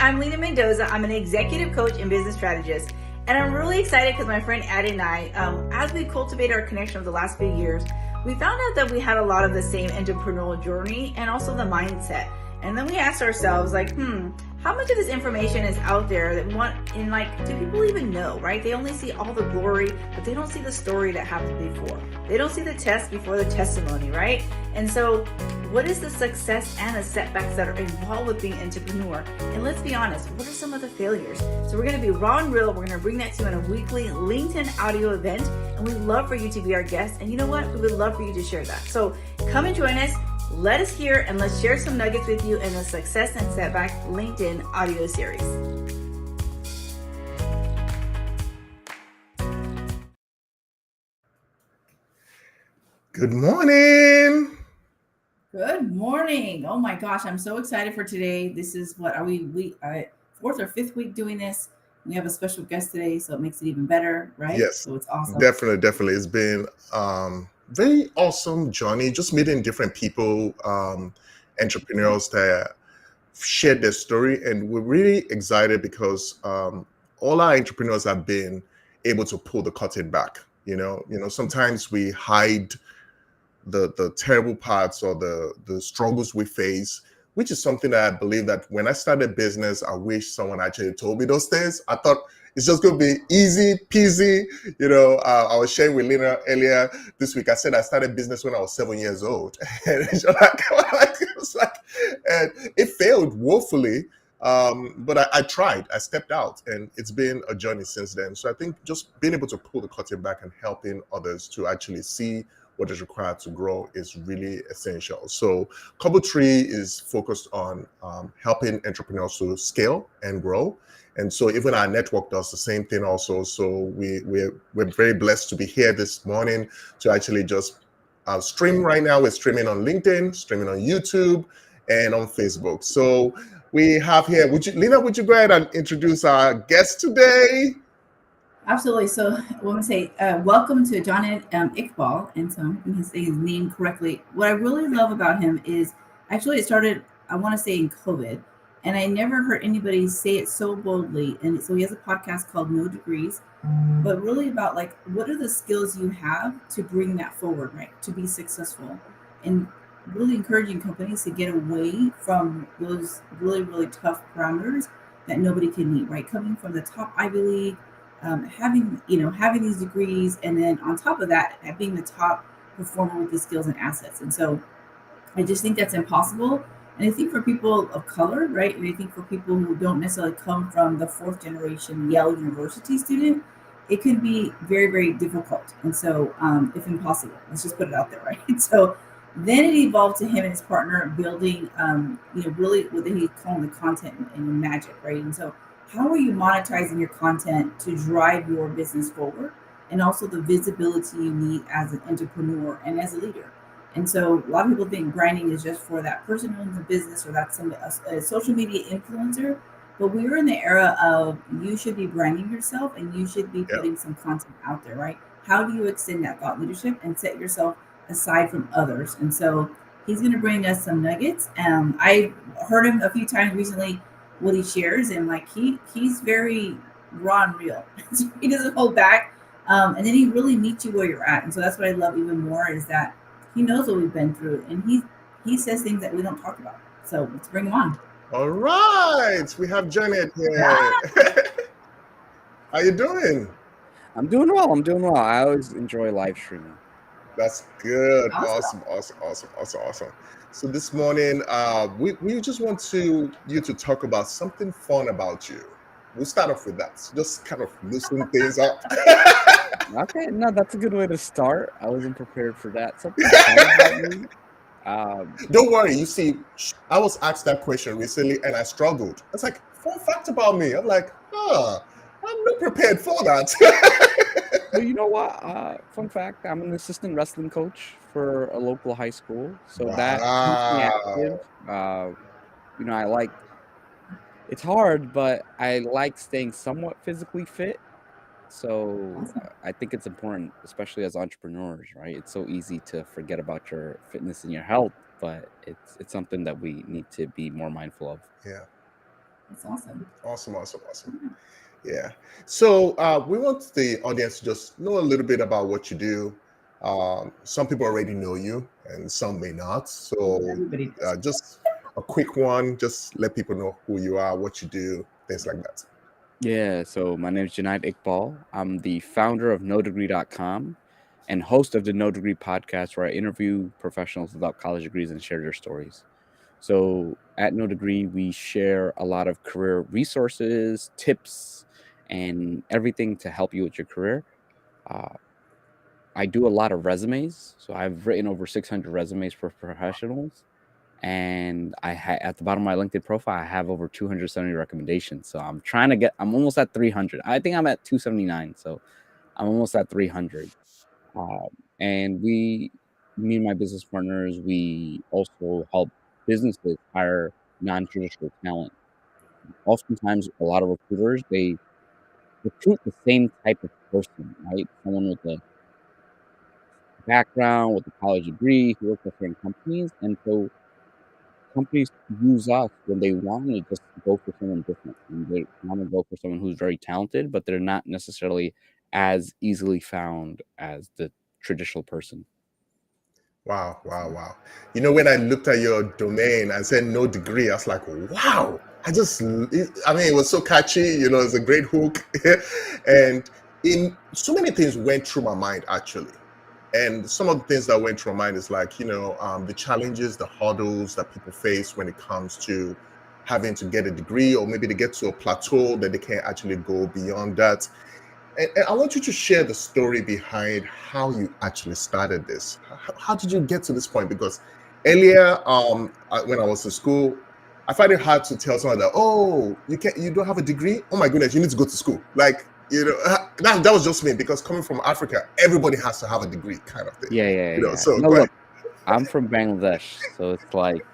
I'm Lena Mendoza. I'm an executive coach and business strategist. And I'm really excited because my friend Addie and I, as we cultivate our connection over the last few years, we found out that we had a lot of the same entrepreneurial journey and also the mindset. And then we asked ourselves, like, how much of this information is out there that do people even know, right? They only see all the glory, but they don't see the story that happened before. They don't see the test before the testimony, right? And so what is the success and the setbacks that are involved with being an entrepreneur? And let's be honest, what are some of the failures? So we're going to be raw and real. We're going to bring that to you in a weekly LinkedIn audio event. And we'd love for you to be our guest. And you know what? We would love for you to share that. So come and join us. Let us hear and let's share some nuggets with you in the Success and Setback LinkedIn audio series. Good morning. Good morning. Oh my gosh, I'm so excited for today. This is what are we fourth or fifth week doing this. We have a special guest today, so it makes it even better, right? Yes, so it's awesome. Definitely. It's been very awesome journey, just meeting different people, entrepreneurs that shared their story, and we're really excited because all our entrepreneurs have been able to pull the curtain back. Sometimes we hide the terrible parts or the struggles we face, which is something that I believe that when I started business, I wish someone actually told me those things. I thought it's just going to be easy peasy. I was sharing with Lena earlier this week. I said I started business when I was 7 years old. And and it failed woefully. But I tried. I stepped out, and it's been a journey since then. So I think just being able to pull the curtain back and helping others to actually see what is required to grow is really essential. So Couple Tree is focused on helping entrepreneurs to scale and grow. And so even our network does the same thing also. So we're very blessed to be here this morning to actually just stream right now. We're streaming on LinkedIn, streaming on YouTube, and on Facebook. So we have here, Lena, would you go ahead and introduce our guest today? Absolutely. So I want to say welcome to Jonaed Igbal. And so I'm going to say his name correctly. What I really love about him is actually it started, I want to say, in COVID. And I never heard anybody say it so boldly. And so he has a podcast called No Degrees, but really about like, what are the skills you have to bring that forward, right? To be successful. And really encouraging companies to get away from those really, really tough parameters that nobody can meet, right? Coming from the top Ivy League, having these degrees, and then on top of that, being the top performer with these skills and assets. And so I just think that's impossible. And I think for people of color, right, and I think for people who don't necessarily come from the fourth generation Yale University student, it can be very, very difficult. And so, if impossible, let's just put it out there, right? So then it evolved to him and his partner building, really what he called the content and magic, right? And so how are you monetizing your content to drive your business forward, and also the visibility you need as an entrepreneur and as a leader? And so a lot of people think branding is just for that person who owns a business or that's a social media influencer. But we're in the era of you should be branding yourself and you should be putting some content out there, right? How do you extend that thought leadership and set yourself aside from others? And so he's going to bring us some nuggets. I heard him a few times recently what he shares, and like he's very raw and real. So he doesn't hold back, and then he really meets you where you're at. And so that's what I love even more is that he knows what we've been through, and he says things that we don't talk about. So let's bring him on. All right, we have Jonaed here. How you doing? I'm doing well. I always enjoy live streaming. That's good. Awesome. So this morning, we just want you to talk about something fun about you. We'll start off with that. So just kind of loosen things up. Okay, no, that's a good way to start. I wasn't prepared for that. Something fun about me. Don't worry. You see, I was asked that question recently, and I struggled. It's like, fun fact about me. I'm like, I'm not prepared for that. Well, you know what? Fun fact: I'm an assistant wrestling coach for a local high school, so that keeps me active. I like. It's hard, but I like staying somewhat physically fit. So I think it's important, especially as entrepreneurs, right? It's so easy to forget about your fitness and your health, but it's something that we need to be more mindful of. Yeah. That's awesome. Awesome, awesome, awesome. Yeah. So we want the audience to just know a little bit about what you do. Some people already know you, and some may not. So Everybody does. just a quick one, just let people know who you are, what you do, things like that. Yeah, so my name is Jonaed Igbal. I'm the founder of NoDegree.com and host of the No Degree podcast, where I interview professionals without college degrees and share their stories. So at No Degree, we share a lot of career resources, tips, and everything to help you with your career. Uh, I do a lot of resumes. So I've written over 600 resumes for professionals. And at the bottom of my LinkedIn profile, I have over 270 recommendations. So I'm almost at 300. I think I'm at 279. So I'm almost at 300. Um, and me and my business partners, we also help businesses hire non-traditional talent. Oftentimes, a lot of recruiters, they recruit the same type of person, right? Someone with a background, with a college degree, who works at certain companies. And so companies use us when they want to just go for someone different. And they want to go for someone who's very talented, but they're not necessarily as easily found as the traditional person. Wow, wow, wow. You know, when I looked at your domain and said no degree, I was like, wow. I mean, it was so catchy, it's a great hook. And in so many things went through my mind actually. And some of the things that went through my mind is like, the challenges, the hurdles that people face when it comes to having to get a degree, or maybe they get to a plateau that they can't actually go beyond that. And I want you to share the story behind how you actually started this. How did you get to this point? Because earlier, when I was in school, I find it hard to tell someone that, oh, you don't have a degree. Oh my goodness, you need to go to school. Like, that was just me, because coming from Africa, everybody has to have a degree, kind of thing. Yeah, yeah, yeah. So No, go ahead. look, I'm from Bangladesh, so it's like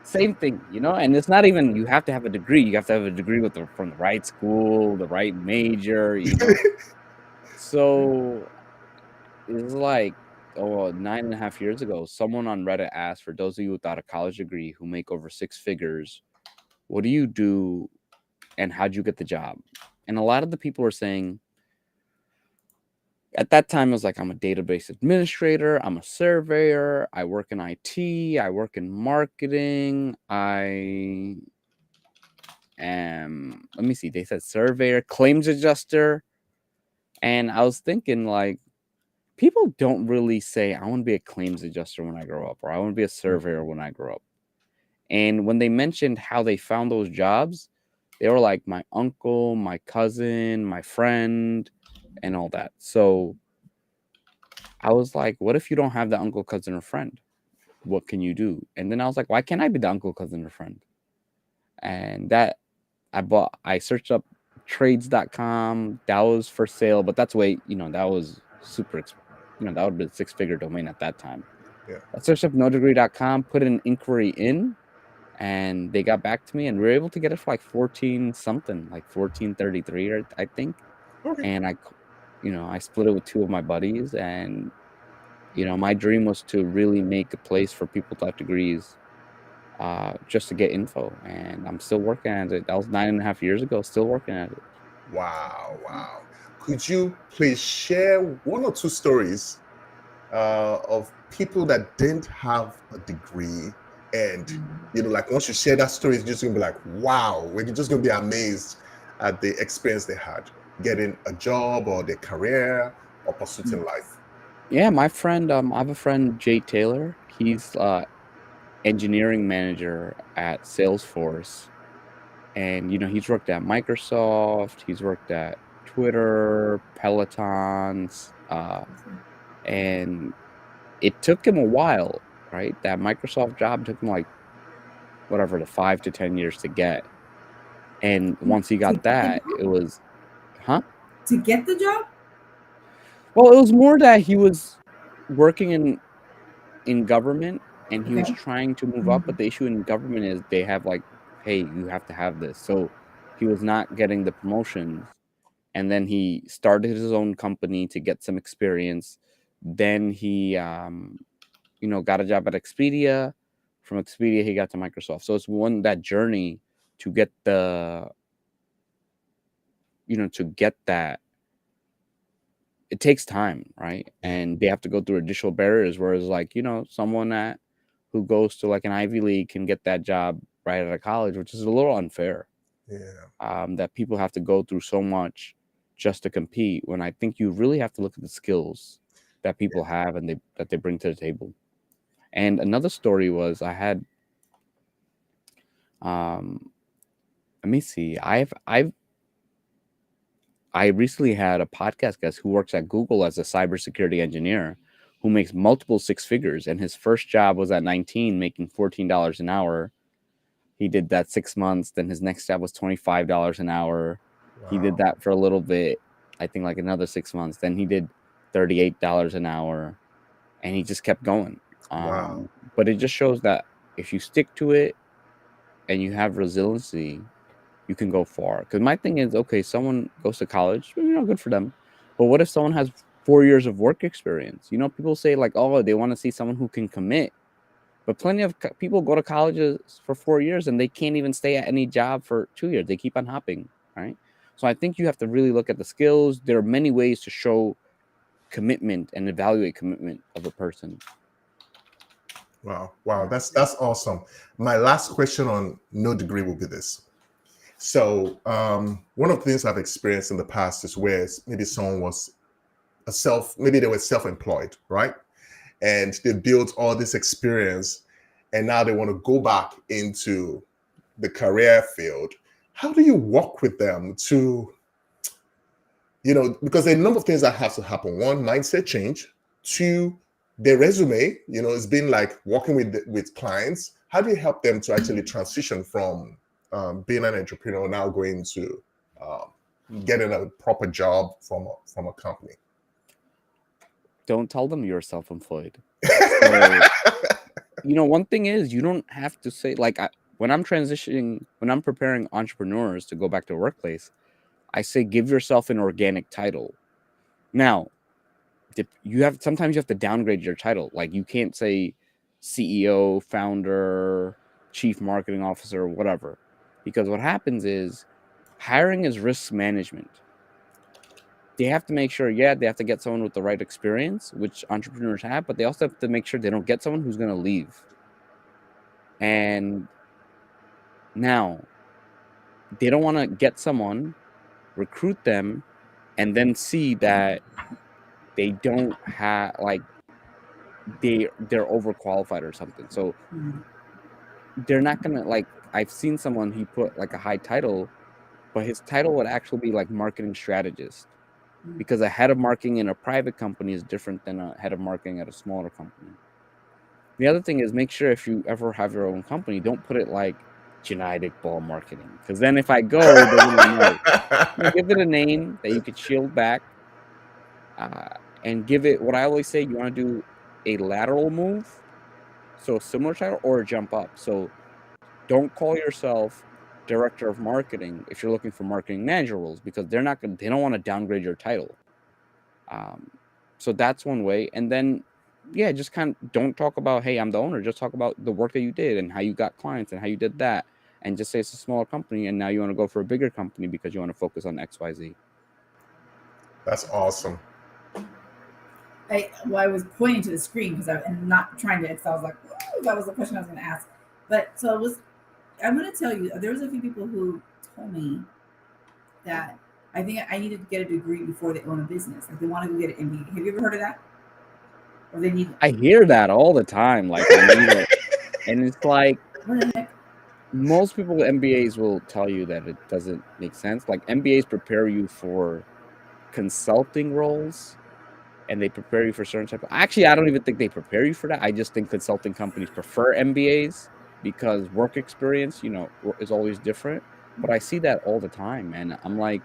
same thing, and it's not even you have to have a degree. You have to have a degree from the right school, the right major. So it's like, 9.5 years ago, someone on Reddit asked, for those of you without a college degree who make over six figures, what do you do and how'd you get the job? And a lot of the people were saying, at that time, it was like, I'm a database administrator, I'm a surveyor, I work in IT, I work in marketing, I am, let me see, they said surveyor, claims adjuster. And I was thinking, like, people don't really say, I want to be a claims adjuster when I grow up, or I want to be a surveyor when I grow up. And when they mentioned how they found those jobs, they were like, my uncle, my cousin, my friend, and all that. So I was like, what if you don't have the uncle, cousin, or friend? What can you do? And then I was like, why can't I be the uncle, cousin, or friend? And that I searched up trades.com. That was for sale, but that's that was super, that would have been a six-figure domain at that time. Yeah. I searched up nodegree.com, put an inquiry in, and they got back to me, and we were able to get it for like 14 something, like 1433, I think. Okay. And I split it with two of my buddies, and my dream was to really make a place for people to have degrees, just to get info. And I'm still working at it. That was 9.5 years ago, still working at it. Wow, wow. Could you please share one or two stories of people that didn't have a degree, and like once you share that story, it's just gonna be like, wow, we're just gonna be amazed at the experience they had getting a job or their career or pursuit in life. Yeah, my friend, I have a friend, Jay Taylor. He's engineering manager at Salesforce. And he's worked at Microsoft, he's worked at Twitter, Pelotons, and it took him a while, right? That Microsoft job took him like whatever, the 5 to 10 years to get. And once he To got get the that, it job? was, huh? To get the job? Well, it was more that he was working in government, and he was Okay. trying to move up, but the issue in government is they have like, hey, you have to have this. So he was not getting the promotions. And then he started his own company to get some experience. Then he got a job at Expedia. From Expedia he got to Microsoft. So it's that journey to get the, to get that, it takes time, right? And they have to go through additional barriers. Whereas, like, someone who goes to like an Ivy League can get that job right out of college, which is a little unfair. Yeah. That people have to go through so much just to compete. When I think you really have to look at the skills that people have and that they bring to the table. And another story was I had, let me see, I recently had a podcast guest who works at Google as a cybersecurity engineer who makes multiple six figures. And his first job was at 19, making $14 an hour. He did that 6 months. Then his next job was $25 an hour. Wow. He did that for a little bit, I think like another 6 months. Then he did $38 an hour, and he just kept going. Wow. But it just shows that if you stick to it and you have resiliency, you can go far. Because my thing is, okay, someone goes to college, good for them. But what if someone has 4 years of work experience? People say like, oh, they want to see someone who can commit. But plenty of people go to colleges for 4 years and they can't even stay at any job for 2 years. They keep on hopping, right? So I think you have to really look at the skills. There are many ways to show commitment and evaluate commitment of a person. Wow, that's awesome. My last question on no degree will be this. So one of the things I've experienced in the past is where maybe someone was maybe they were self-employed, right? And they built all this experience, and now they want to go back into the career field. How do you work with them to, because there are a number of things that have to happen. One, mindset change. Two, their resume, it's been like working with clients. How do you help them to actually transition from being an entrepreneur now going to getting a proper job from a company? Don't tell them you're self-employed. So, one thing is you don't have to say, like, when I'm preparing entrepreneurs to go back to a workplace, I say give yourself an organic title. Now, sometimes you have to downgrade your title. Like, you can't say CEO, founder, chief marketing officer, whatever. Because what happens is hiring is risk management. They have to make sure, they have to get someone with the right experience, which entrepreneurs have, but they also have to make sure they don't get someone who's going to leave. And now they don't want to get someone, recruit them, and then see that they don't have, like, they're overqualified or something. So they're not gonna, like, I've seen someone, he put like a high title, but his title would actually be like marketing strategist, because a head of marketing in a private company is different than a head of marketing at a smaller company. The other thing is, make sure if you ever have your own company, don't put it like Jonaed Igbal Marketing, because then if I go, they're gonna know. Give it a name that you could shield back, and give it, what I always say, you want to do a lateral move, so a similar title, or a jump up. So don't call yourself director of marketing if you're looking for marketing manager roles, because they don't want to downgrade your title. So that's one way. And then, just kind of don't talk about, hey, I'm the owner. Just talk about the work that you did and how you got clients and how you did that. And just say it's a smaller company and now you want to go for a bigger company because you want to focus on XYZ. That's awesome. I was pointing to the screen because I'm not trying to, because I was like, that was the question I was going to ask. But so I'm going to tell you, there was a few people who told me that I think I needed to get a degree before they own a business. Like, they want to go get an MBA. Have you ever heard of that? Or they need? I hear that all the time. Like, I need it. And it's like, What the heck? most people with MBAs will tell you that it doesn't make sense. Like, MBAs prepare you for consulting roles, and they prepare you for certain type of, actually, I don't even think they prepare you for that. I just think consulting companies prefer MBAs because work experience, is always different. But I see that all the time, and I'm like,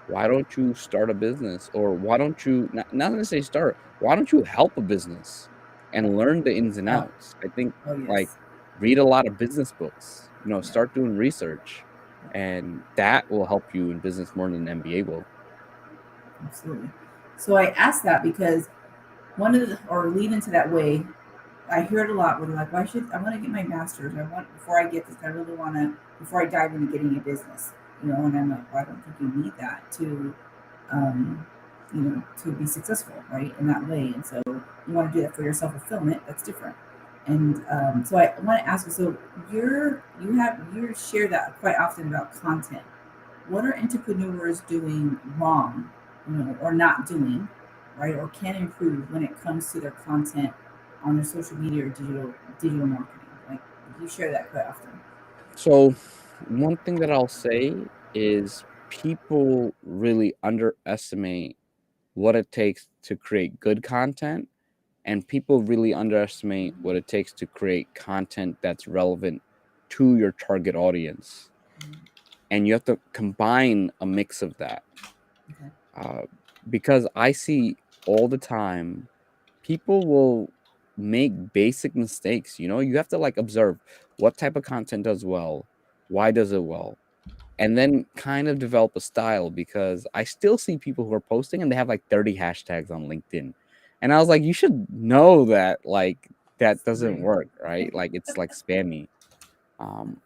why don't you start a business? Or why don't you, not necessarily start, why don't you help a business and learn the ins and outs? I think, like, read a lot of business books, start doing research, and that will help you in business more than an MBA will. Absolutely. So I asked that because or lead into that way, I hear it a lot where they're like, I want to get my master's. Before I get this, I really want to before I dive into getting a business. And I'm like, well, I don't think you need that to um, to be successful, right? In that way. And so you want to do that for your self fulfillment. That's different. And so I want to ask you. So you share that quite often about content. What are entrepreneurs doing wrong, or not doing, right, or can improve when it comes to their content on their social media or digital marketing? Like you share that quite often. So one thing that I'll say is people really underestimate what it takes to create good content, and people really underestimate what it takes to create content that's relevant to your target audience. And you have to combine a mix of that. Okay. Uh, because I see all the time people will make basic mistakes. You have to like observe what type of content does well, why does it well, and then kind of develop a style. Because I still see people who are posting and they have like 30 hashtags on LinkedIn. And I was like, you should know that like that doesn't Right. work, right? Like it's like spammy. Um,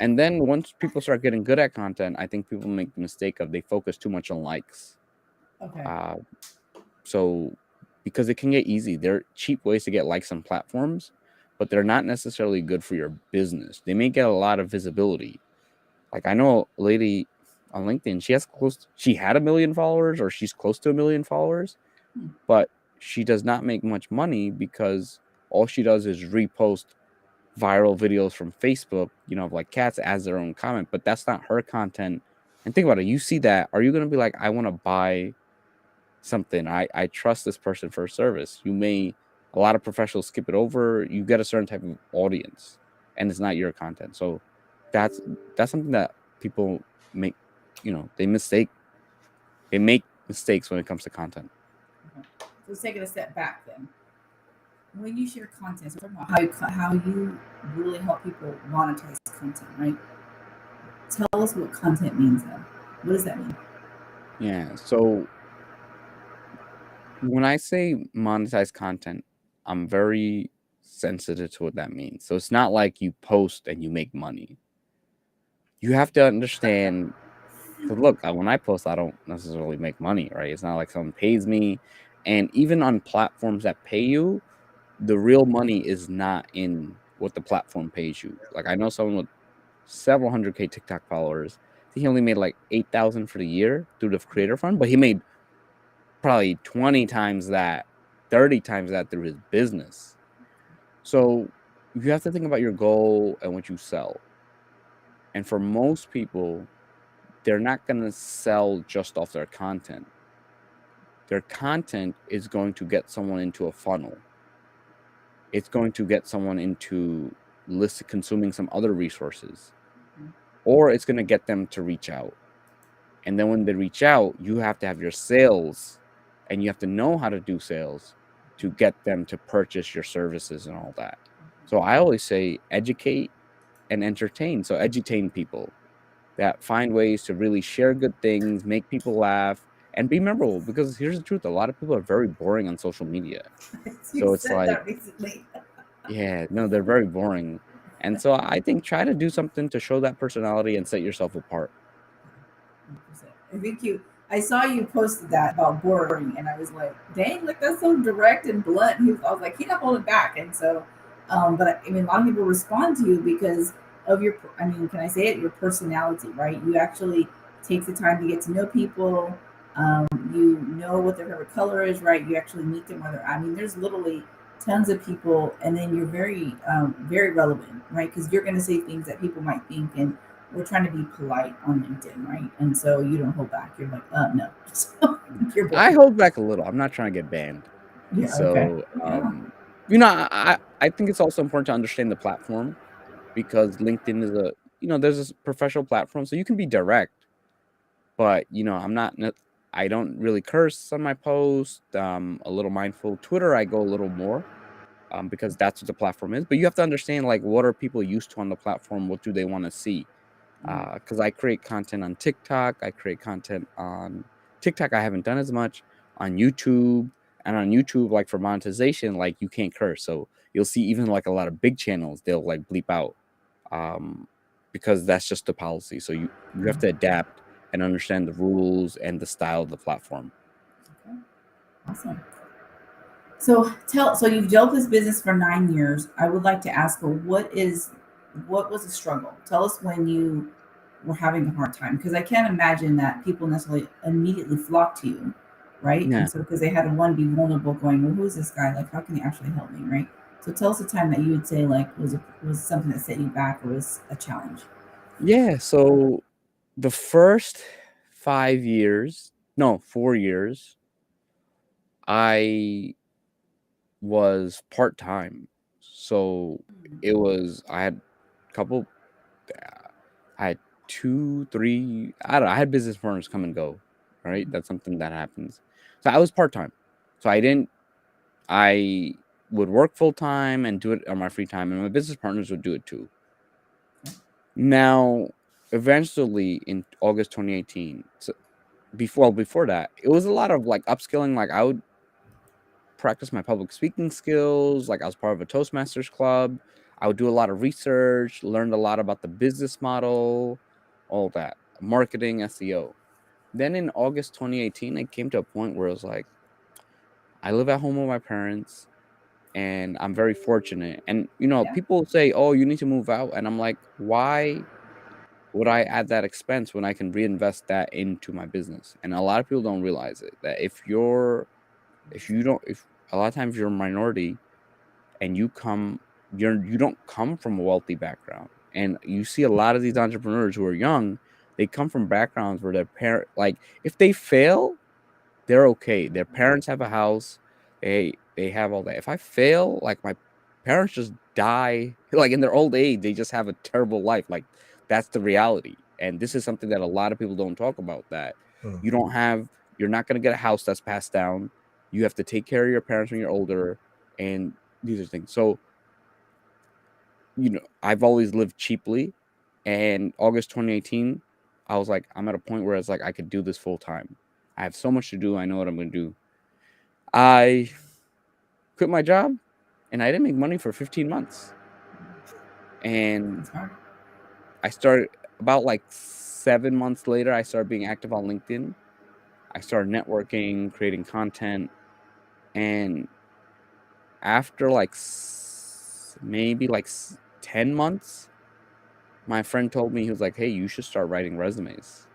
and then once people start getting good at content, I think people make the mistake of they focus too much on likes. Okay. Uh, so because it can get easy, there are cheap ways to get likes on platforms, but they're not necessarily good for your business. They may get a lot of visibility. Like I know a lady on LinkedIn, she had 1 million followers, or she's close to 1 million followers, Hmm. but she does not make much money because all she does is repost viral videos from Facebook, of like cats as their own comment, but that's not her content. And think about it, you see that, are you going to be like, I want to buy something? I trust this person for a service. A lot of professionals skip it over. You get a certain type of audience, and it's not your content. So that's something that people make, they make mistakes when it comes to content. Okay. So let's take it a step back then. When you share content, so talking about how you really help people monetize content, right? Tell us what content means then. What does that mean? Yeah. So when I say monetize content, I'm very sensitive to what that means. So it's not like you post and you make money. You have to understand, because look, when I post, I don't necessarily make money, right? It's not like someone pays me. And even on platforms that pay you, the real money is not in what the platform pays you. Like I know someone with several hundred K TikTok followers. I think he only made like 8,000 for the year through the creator fund, but he made probably 20 times that, 30 times that through his business. So you have to think about your goal and what you sell. And for most people, they're not going to sell just off their content. Their content is going to get someone into a funnel. It's going to get someone into consuming some other resources, or it's going to get them to reach out. And then when they reach out, you have to have your sales, and you have to know how to do sales to get them to purchase your services and all that. So I always say educate and entertain. So edutain people that find ways to really share good things, make people laugh, and be memorable. Because here's the truth, a lot of people are very boring on social media. You So it's said like, that recently. yeah, no, they're very boring. And so I think try to do something to show that personality and set yourself apart. 100%. I think I saw you posted that about boring, and I was like, dang, like that's so direct and blunt. I was like, he's not holding back. And so, but I mean, a lot of people respond to you because of your, I mean, can I say it? Your personality, right? You actually take the time to get to know people. You know what their favorite color is, right? You actually meet them where they're, I mean, there's literally tons of people, and then you're very relevant, right? Because you're going to say things that people might think, and we're trying to be polite on LinkedIn, right? And so you don't hold back. You're like, no, you're I boring. hold back a little. I'm not trying to get banned. Yeah. Okay. So, Yeah. I think it's also important to understand the platform, because LinkedIn is there's this professional platform, so you can be direct, but I don't really curse on my post. A little mindful. Twitter, I go a little more, because that's what the platform is. But you have to understand, like, what are people used to on the platform? What do they want to see? Mm. Because I create content on TikTok. I create content on TikTok. I haven't done as much on YouTube. And on YouTube, like for monetization, like you can't curse. So you'll see even like a lot of big channels, they'll like bleep out. Um, because that's just the policy. So you have to adapt and understand the rules and the style of the platform. Okay. Awesome. So you've dealt this business for 9 years. I would like to ask, what was the struggle? Tell us when you were having a hard time, because I can't imagine that people necessarily immediately flock to you, right? Yeah. And so because they had to one be vulnerable, going, well, who's this guy? Like, how can he actually help me, right? So tell us a time that you would say like was something that set you back or was a challenge. Yeah. So the first 5 years, no, 4 years, I was part time. So it was, I had a couple, I had 2, 3, I don't know, I had business partners come and go, right? That's something that happens. So I was part time. So I would work full time and do it on my free time, and my business partners would do it too. Now, eventually in August 2018, so before that, it was a lot of like upskilling. Like I would practice my public speaking skills. Like I was part of a Toastmasters club. I would do a lot of research, learned a lot about the business model, all that, marketing, SEO. Then in August 2018, it came to a point where it was like, I live at home with my parents and I'm very fortunate. And, Yeah. people say, oh, you need to move out. And I'm like, why would I add that expense when I can reinvest that into my business? And a lot of people don't realize it, that if a lot of times you're a minority and you don't come from a wealthy background. And you see a lot of these entrepreneurs who are young, they come from backgrounds where their parent, like if they fail, they're okay. Their parents have a house, they have all that. If I fail, like my parents just die, like in their old age, they just have a terrible life. Like that's the reality. And this is something that a lot of people don't talk about, that Hmm. you're not going to get a house that's passed down. You have to take care of your parents when you're older, and these are things. So, I've always lived cheaply, and August 2018, I was like, I'm at a point where it's like I could do this full time. I have so much to do. I know what I'm going to do. I quit my job, and I didn't make money for 15 months. And I started about like 7 months later, I started being active on LinkedIn. I started networking, creating content. And after like maybe like 10 months, my friend told me, he was like, hey, you should start writing resumes.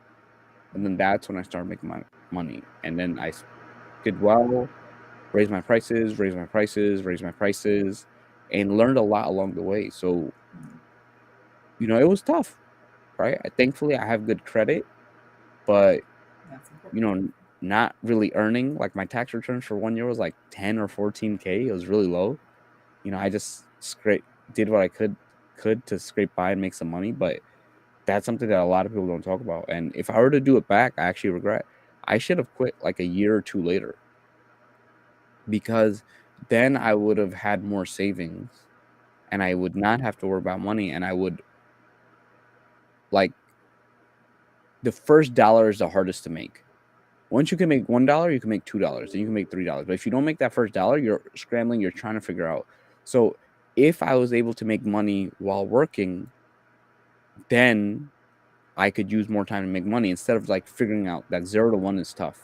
And then that's when I started making my money. And then I did well, raised my prices, and learned a lot along the way. So, it was tough, right? Thankfully, I have good credit, but, That's important. not really earning. Like my tax returns for 1 year was like 10 or 14K. It was really low. I just did what I could to scrape by and make some money, but that's something that a lot of people don't talk about. And if I were to do it back, I actually regret. I should have quit like a year or two later, because then I would have had more savings and I would not have to worry about money. And I would, like, the first dollar is the hardest to make. Once you can make $1, you can make $2, then you can make $3. But if you don't make that first dollar, you're scrambling, you're trying to figure out. So if I was able to make money while working, then I could use more time to make money instead of like figuring out that 0 to 1 is tough.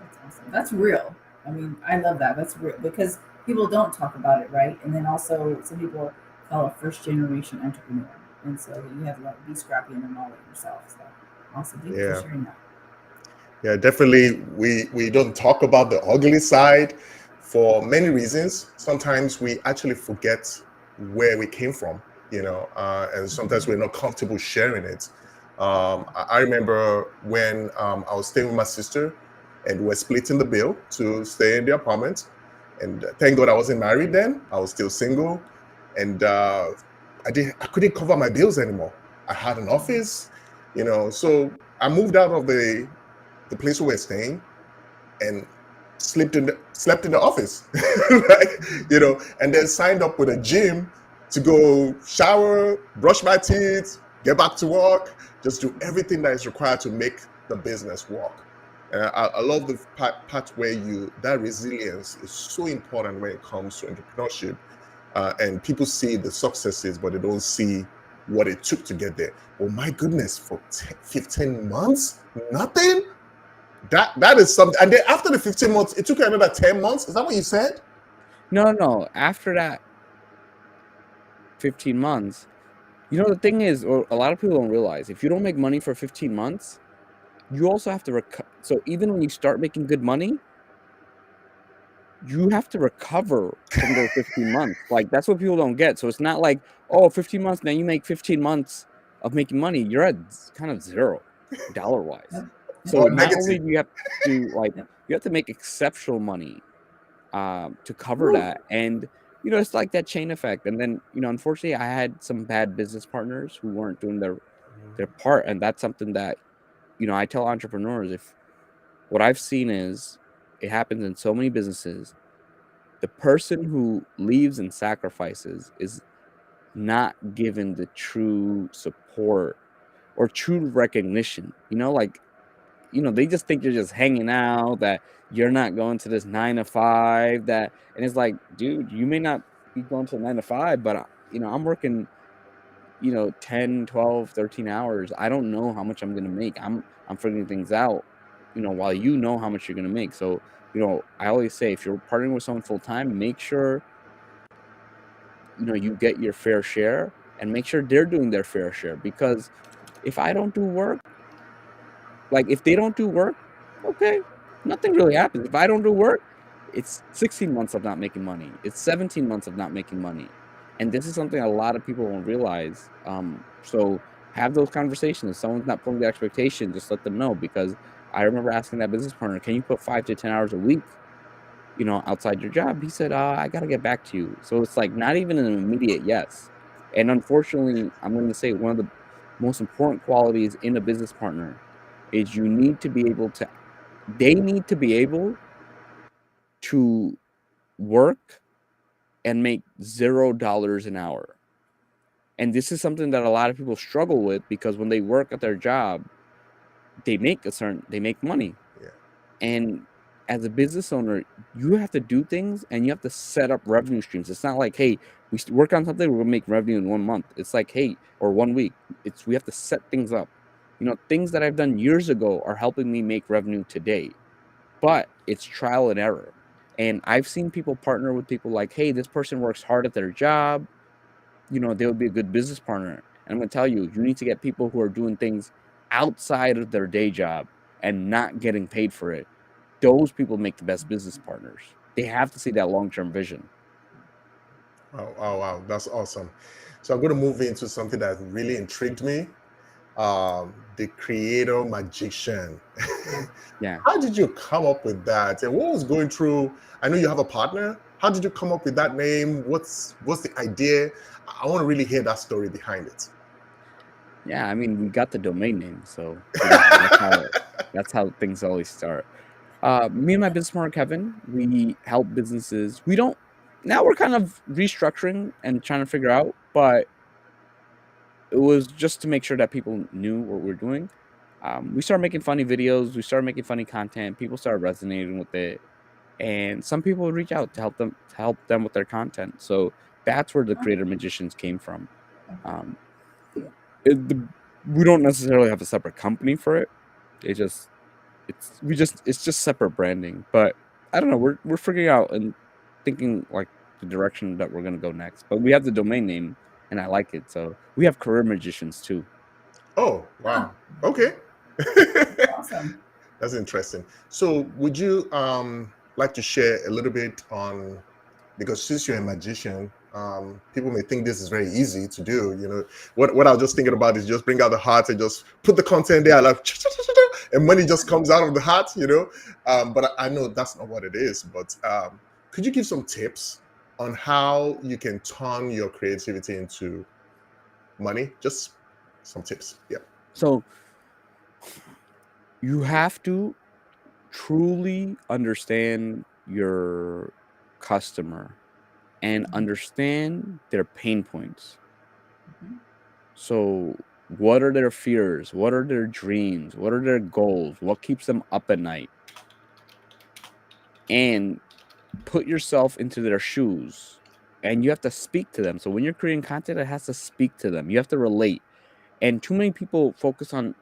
That's awesome. That's real. I mean, I love that. That's real because people don't talk about it, right? And then also, some people call it first generation entrepreneur, and so you have to like be scrappy and know it yourself. So awesome. Thank you for Yeah. sharing that. Yeah, definitely. We don't talk about the ugly side for many reasons. Sometimes we actually forget where we came from, and sometimes we're not comfortable sharing it. I remember when I was staying with my sister, and we were splitting the bill to stay in the apartment. And thank God I wasn't married then. I was still single, and I couldn't cover my bills anymore. I had an office, so I moved out of the place where we're staying and slept in the office, right? And then signed up with a gym to go shower, brush my teeth, get back to work, just do everything that is required to make the business work. And I love the part where that resilience is so important when it comes to entrepreneurship. And people see the successes, but they don't see what it took to get there. Oh my goodness, for 15 months, nothing. That is something. And then after the 15 months, it took you another 10 months. Is that what you said? No. After that 15 months, the thing is, or a lot of people don't realize, if you don't make money for 15 months, you also have to so even when you start making good money, you have to recover from those 15 months. Like, that's what people don't get. So it's not like, oh, 15 months, now you make 15 months of making money. You're at kind of zero dollar-wise. Yep. So Or not only negative. do you have to Yep. you have to make exceptional money to cover Woo. that. And, it's like that chain effect. And then, unfortunately, I had some bad business partners who weren't doing their part. And that's something that, I tell entrepreneurs, if what I've seen is it happens in so many businesses, the person who leaves and sacrifices is not given the true support or true recognition. They just think you're just hanging out, that you're not going to this 9 to 5, and it's like, dude, you may not be going to 9 to 5, but I'm working, 10, 12, 13 hours. I don't know how much I'm going to make. I'm figuring things out, while you know how much you're going to make. So, I always say, if you're partnering with someone full time, make sure, you get your fair share, and make sure they're doing their fair share. Because if I don't do work, like, if they don't do work, okay, nothing really happens. If I don't do work, it's 16 months of not making money. It's 17 months of not making money. And this is something a lot of people won't realize. So have those conversations. If someone's not pulling the expectation, just let them know. Because I remember asking that business partner, can you put 5 to 10 hours a week, outside your job? He said, I got to get back to you. So it's like not even an immediate yes. And unfortunately, I'm going to say one of the most important qualities in a business partner is they need to be able to work and make $0 an hour. And this is something that a lot of people struggle with, because when they work at their job, they make money. Yeah. And as a business owner, you have to do things and you have to set up revenue streams. It's not like, hey, we work on something, we're gonna make revenue in 1 month. It's like, hey, or 1 week. We have to set things up. Things that I've done years ago are helping me make revenue today, but it's trial and error. And I've seen people partner with people like, hey, this person works hard at their job. They would be a good business partner. And I'm gonna tell you, you need to get people who are doing things outside of their day job and not getting paid for it. Those people make the best business partners. They have to see that long-term vision. Oh, wow, that's awesome. So I'm going to move into something that really intrigued me. The creator magician. Yeah. How did you come up with that? And what was going through? I know you have a partner. How did you come up with that name? What's the idea? I want to really hear that story behind it. Yeah, I mean, we got the domain name, so that's how things always start. Me and my business partner Kevin, we help businesses. We don't Now we're kind of restructuring and trying to figure out, but it was just to make sure that people knew what we're doing. We started making funny videos. We started making funny content. People started resonating with it, and some people would reach out to help them with their content. So that's where the creator magicians came from. Um, we don't necessarily have a separate company for it. It's just separate branding. But I don't know. We're figuring out and thinking like the direction that we're gonna go next. But we have the domain name, and I like it. So we have career magicians too. Oh, wow. Okay. Awesome. That's interesting. So would you like to share a little bit on, because since you're a magician, people may think this is very easy to do. What I was just thinking about is just bring out the hat and just put the content there, like, and money just comes out of the hat. But I know that's not what it is. But could you give some tips on how you can turn your creativity into money? Just some tips. Yeah. So you have to truly understand your customer and understand their pain points. Mhm. So, what are their fears? What are their dreams? What are their goals? What keeps them up at night? And put yourself into their shoes and you have to speak to them. So when you're creating content, it has to speak to them. You have to relate. And too many people focus on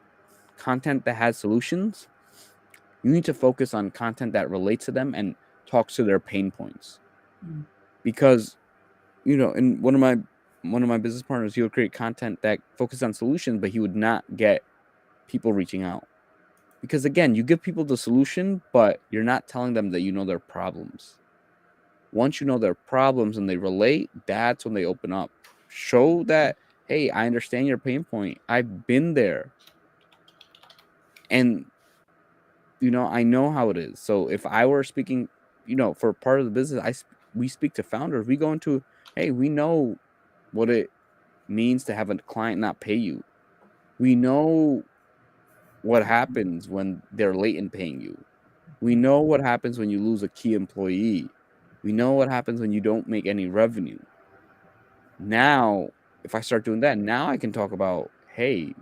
content that has solutions. You need to focus on content that relates to them and talks to their pain points. Mm. Because, in one of my business partners, he would create content that focused on solutions, but he would not get people reaching out. Because again, you give people the solution, but you're not telling them that you know their problems. Once you know their problems and they relate, that's when they open up. Show that, hey, I understand your pain point. I've been there. And, I know how it is. So if I were speaking, for part of the business, we speak to founders. We go into, hey, we know what it means to have a client not pay you. We know what happens when they're late in paying you. We know what happens when you lose a key employee. We know what happens when you don't make any revenue. Now, if I start doing that, now I can talk about, hey,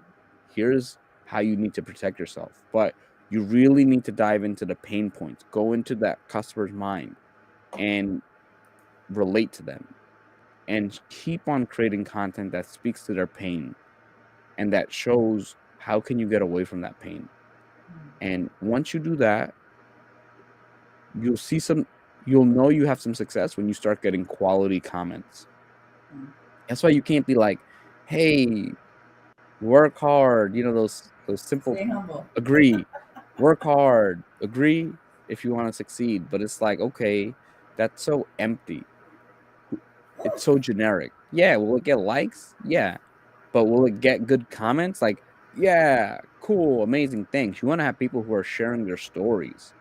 here's how you need to protect yourself. But you really need to dive into the pain points, go into that customer's mind and relate to them and keep on creating content that speaks to their pain and that shows how can you get away from that pain. And once you do that, you'll know you have some success when you start getting quality comments. That's why you can't be like, hey, work hard, those simple Stay humble. agree, work hard, agree if you want to succeed. But it's like, okay, that's so empty. It's so generic. Yeah, will it get likes? Yeah. But will it get good comments? Like, yeah, cool, amazing, thanks. You want to have people who are sharing their stories.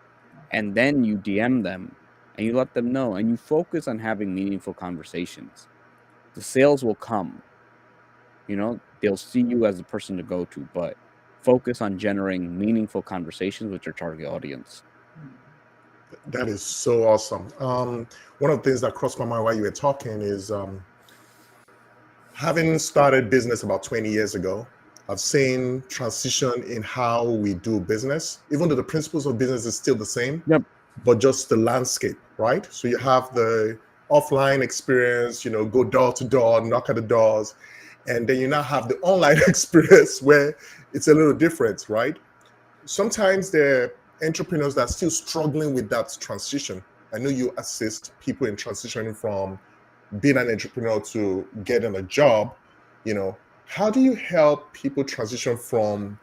And then you DM them and you let them know and you focus on having meaningful conversations. The sales will come. They'll see you as the person to go to, but focus on generating meaningful conversations with your target audience. That is so awesome. One of the things that crossed my mind while you were talking is having started business about 20 years ago, I've seen transition in how we do business, even though the principles of business is still the same, Yep. but just the landscape, right? So you have the offline experience, go door to door, knock at the doors, and then you now have the online experience where it's a little different, right? Sometimes there are entrepreneurs that are still struggling with that transition. I know you assist people in transitioning from being an entrepreneur to getting a job. How do you help people transition from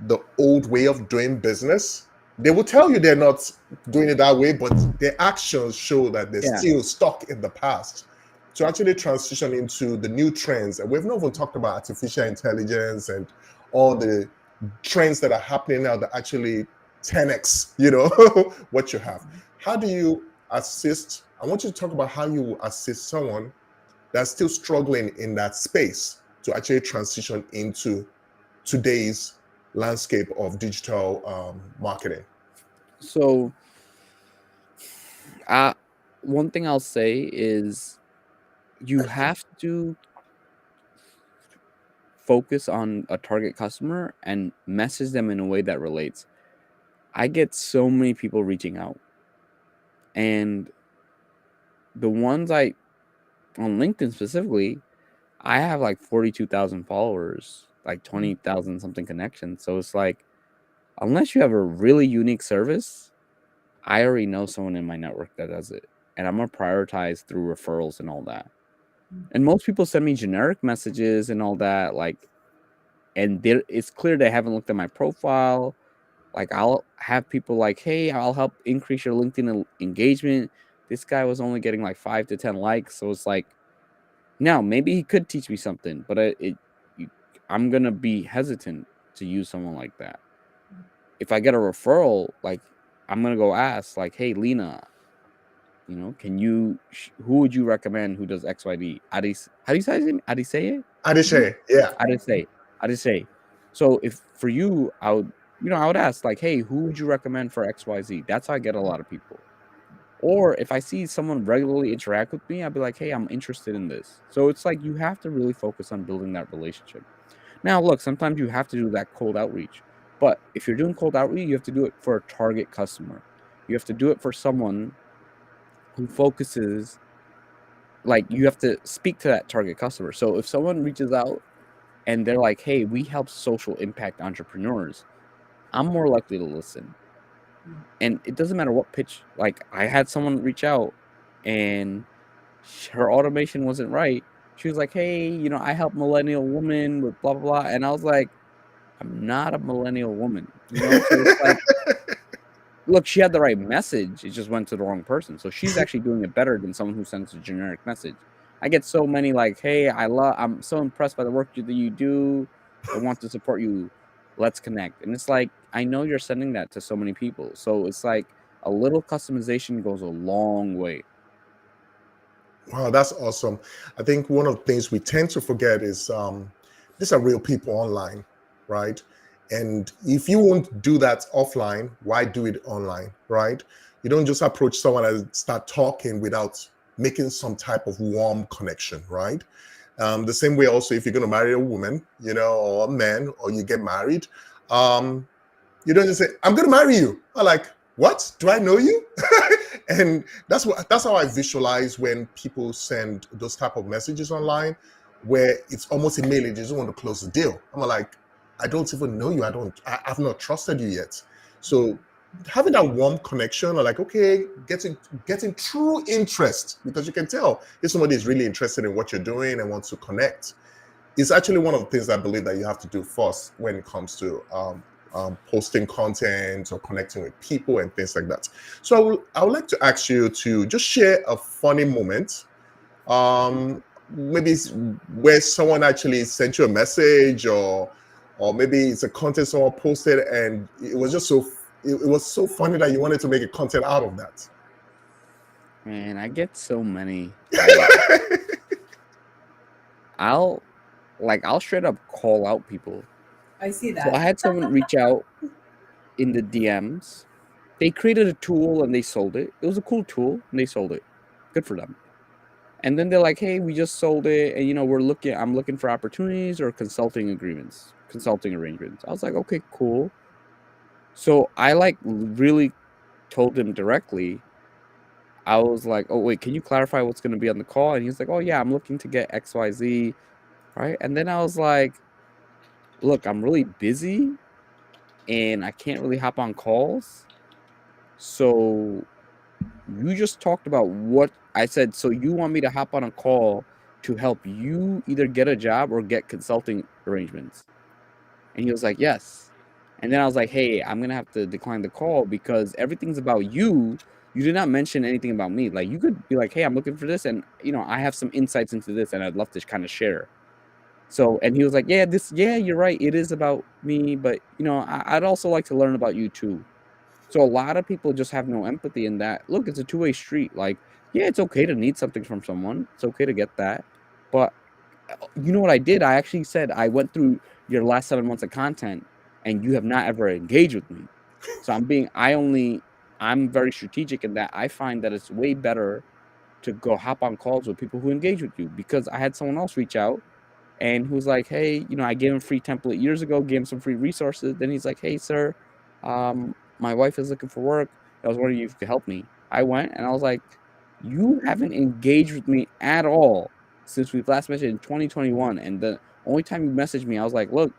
the old way of doing business? They will tell you they're not doing it that way, but their actions show that they're still stuck in the past. To actually transition into the new trends, and we've not even talked about artificial intelligence and all the trends that are happening now that actually 10x, what you have. How do you assist? I want you to talk about how you assist someone that's still struggling in that space to actually transition into today's landscape of digital marketing. So, one thing I'll say is you have to focus on a target customer and message them in a way that relates. I get so many people reaching out, and the ones on LinkedIn specifically, I have like 42,000 followers, like 20,000 something connections. So it's like, unless you have a really unique service, I already know someone in my network that does it. And I'm going to prioritize through referrals and all that. And most people send me generic messages and all that. And it's clear they haven't looked at my profile. Like, I'll have people like, hey, I'll help increase your LinkedIn engagement. This guy was only getting like 5 to 10 likes. So it's like, now, maybe he could teach me something, but I'm going to be hesitant to use someone like that. If I get a referral, like, I'm going to go ask, like, hey, Lena, who would you recommend who does XYZ? How do you say his name? Adiseye? Adiseye, yeah. Adiseye. So if for you, I would ask, like, hey, who would you recommend for XYZ? That's how I get a lot of people. Or if I see someone regularly interact with me, I'd be like, hey, I'm interested in this. So it's like you have to really focus on building that relationship. Now, look, sometimes you have to do that cold outreach. But if you're doing cold outreach, you have to do it for a target customer. You have to do it for someone who focuses like you have to speak to that target customer. So if someone reaches out and they're like, "Hey, we help social impact entrepreneurs," I'm more likely to listen. And it doesn't matter what pitch. Like I had someone reach out and her automation wasn't right. She was like, "Hey, I help millennial women with blah blah blah," and I was like, "I'm not a millennial woman," So it's like, look, she had the right message. It just went to the wrong person. So she's actually doing it better than someone who sends a generic message. I get so many like, "Hey, I'm so impressed by the work that you do. I want to support you. Let's connect." And it's like, I know you're sending that to so many people. So it's like a little customization goes a long way. Wow, that's awesome. I think one of the things we tend to forget is these are real people online, right? And if you won't do that offline, why do it online, right? You don't just approach someone and start talking without making some type of warm connection, right? The same way, also, if you're going to marry a woman, or a man, or you get married, um, you don't just say, "I'm going to marry you." I'm like, "What? Do I know you?" And that's how I visualize when people send those type of messages online, where it's almost immediately they just want to close the deal. I'm like, I don't even know you. I've not trusted you yet. So having that warm connection, or like, okay, getting true interest, because you can tell if somebody is really interested in what you're doing and wants to connect, is actually one of the things I believe that you have to do first when it comes to posting content or connecting with people and things like that. So I would like to ask you to just share a funny moment, maybe where someone actually sent you a message, or maybe it's a content someone posted and it was just it was so funny that you wanted to make a content out of that. Man, I get so many. Like I'll I'll straight up call out people. I see So I that. had someone reach out in the DMs. They created a tool and they sold it. It was a cool tool and they sold it. Good for them. And then they're like, "Hey, we just sold it, and I'm looking for opportunities or consulting arrangements." I was like, "Okay, cool." So I really told him directly. I was like, "Oh, wait, can you clarify what's going to be on the call?" And he's like, "Oh yeah, I'm looking to get XYZ." Right? And then I was like, "Look, I'm really busy and I can't really hop on calls. So you just talked about what I said. So you want me to hop on a call to help you either get a job or get consulting arrangements?" And he was like, "Yes." And then I was like, "Hey, I'm gonna have to decline the call because everything's about you. You did not mention anything about me. Like you could be like, 'Hey, I'm looking for this, and I have some insights into this, and I'd love to kind of share.'" So, and he was like, "Yeah, you're right. It is about me, but I'd also like to learn about you too." So a lot of people just have no empathy in that. Look, it's a two-way street. Like, yeah, it's okay to need something from someone. It's okay to get that. But you know what I did? I actually said I went through your last 7 months of content and you have not ever engaged with me. So I'm very strategic in that I find that it's way better to go hop on calls with people who engage with you, because I had someone else reach out and who's like, "Hey, I gave him free template years ago, gave him some free resources." Then he's like, "Hey, sir, my wife is looking for work. I was wondering if you could help me." I went and I was like, "You haven't engaged with me at all since we've last met in 2021. And the only time you messaged me, I was like, 'Look,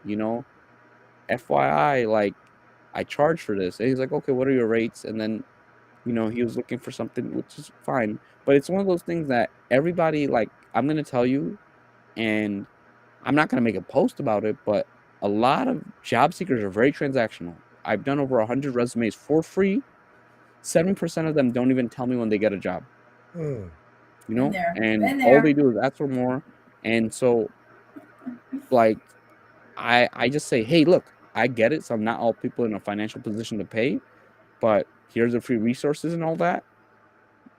FYI, like, I charge for this.'" And he's like, "Okay, what are your rates?" And then, he was looking for something, which is fine. But it's one of those things that everybody, like, I'm going to tell you, and I'm not gonna make a post about it, but a lot of job seekers are very transactional. I've done over 100 resumes for free. 7% of them don't even tell me when they get a job, Hmm. Been there. and Been all they there. do is ask for more. And so, like, I just say, "Hey, look, I get it. So I'm not all people in a financial position to pay, but here's the free resources and all that.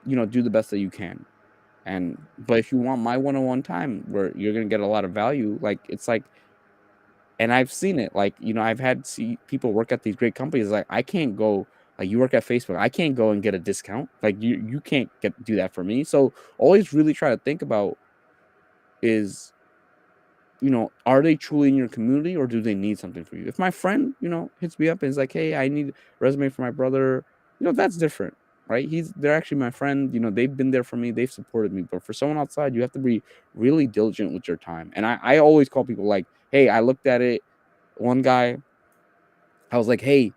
Do the best that you can." But if you want my one-on-one time where you're gonna get a lot of value, like it's like. And I've seen it, like, I've had see people work at these great companies, like, I can't go like, you work at Facebook, I can't go and get a discount, like, you can't do that for me, so always really try to think about is, are they truly in your community or do they need something from you? If my friend, hits me up and is like, "Hey, I need a resume for my brother," that's different. right? They're actually my friend. They've been there for me. They've supported me. But for someone outside, you have to be really diligent with your time. And I always call people like, hey, I looked at it. One guy, I was like, hey,